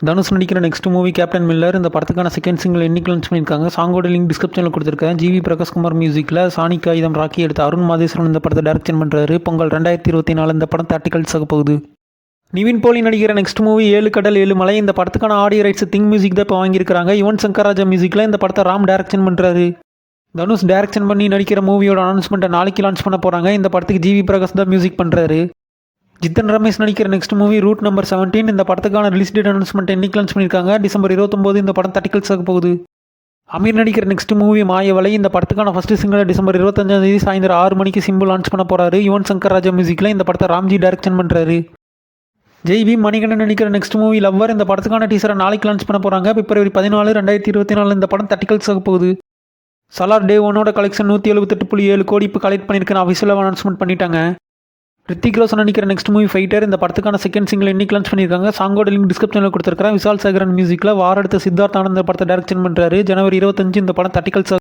தனுஷ் நடிக்கிற next movie captain Miller. இந்த படத்துக்கான செகண்ட் சிங்கிள் இன்னைக்கு லான்ச் பண்ணியிருக்காங்க. சாங்கோட லிங்க் டிஸ்கிரிப்ஷனில் கொடுத்துருக்கேன். ஜிவி பிரகாஷ்குமார் மியூசிக்கில் சானிக் ஆயுதம் ராக்கி எடுத்த அருண் மாதேஸ்வரன் இந்த படத்தை டைரக்ஷன் பண்ணுறாரு. பொங்கல் 2024 இந்த படம் தேட்டிக்கல்ஸ் ஆக போகுது. நிவின் போலி நடிக்கிற நெக்ஸ்ட் மூவி 7 கடல் 7 மலை. இந்த படத்துக்கான ஆடியோ ரைட்ஸ் திங் மியூசிக் தான் இப்போ வாங்கியிருக்காங்க. யுவன் சங்கர் ராஜா மியூசிக்கில் இந்த படத்தை ராம் டைரக்ஷன் பண்ணுறாரு. தனுஷ் டைரக்ஷன் பண்ணி நடிக்கிற மூவியோட அனௌன்ஸ்மெண்ட்டை நாளைக்கு லான்ச் பண்ண போகிறாங்க. இந்த படத்துக்கு ஜிவி பிரகாஷ் தான் மியூசிக் பண்ணுறாரு. ஜித்தன் ரமேஷ் நடிக்கிற நெக்ஸ்ட் மூவி ரூட் நம்பர் 17. இந்த படத்துக்கான ரிலீஸ் டேட் அனௌன்ஸ்மெண்ட் இன்னைக்கு லான்ச் பண்ணியிருக்காங்க. டிசம்பர் 29 இந்த படம் தேட்டிக்கல்ஸ் ஆக போகுது. அமீர் நடிக்கிற நெக்ஸ்ட் மூவி மாயவலை. இந்த படத்துக்கான ஃபர்ஸ்ட் சிங்கிள் டிசம்பர் 25 சாயந்தரம் 6 மணிக்கு சிம்பிள் லான்ச் பண்ண போறாரு. யுவன் சங்கர் ராஜா மியூசிக்கில் இந்த படத்தை ராம்ஜி டைரக்ஷன் பண்ணுறாரு. ஜெய்வி மணிகண்டன் நடிக்கிற நெக்ஸ்ட் மூவி லவ்வர். இந்த படத்துக்கான டீசரை நாளைக்கு லான்ச் பண்ண போகிறாங்க. பிப்ரவரி 14 2024 இந்த படம் தேட்டிக்கல்ஸ் ஆக போகுது. சலார் டே ஒன்னோட கலெக்ஷன் 178.7 கோடி இப்போ கலெக்ட் பண்ணியிருக்கேன்னு அஃபிஷியலாக அனௌன்ஸ்மெண்ட் பண்ணிட்டாங்க. ரித்திக் ரோஷன் நடிக்கிற நெக்ஸ்ட் மூவி ஃபைட்டர். இந்த படத்துக்கான செகண்ட் சிங்கிள் இன்னைக்கு லான்ச் பண்ணியிருக்காங்க. சாங்கோட லிங்க் டிஸ்கிரிப்ஷனில் கொடுத்துருக்கேன். விஷால் சேகரன் மியூசிக்கில் வார அடுத்த சித்தார்த் ஆனந்த் படத்தை டைரக்ஷன் பண்ணுறாரு. ஜனவரி 25 இந்த படம் தேட்டிக்கல்ஸ்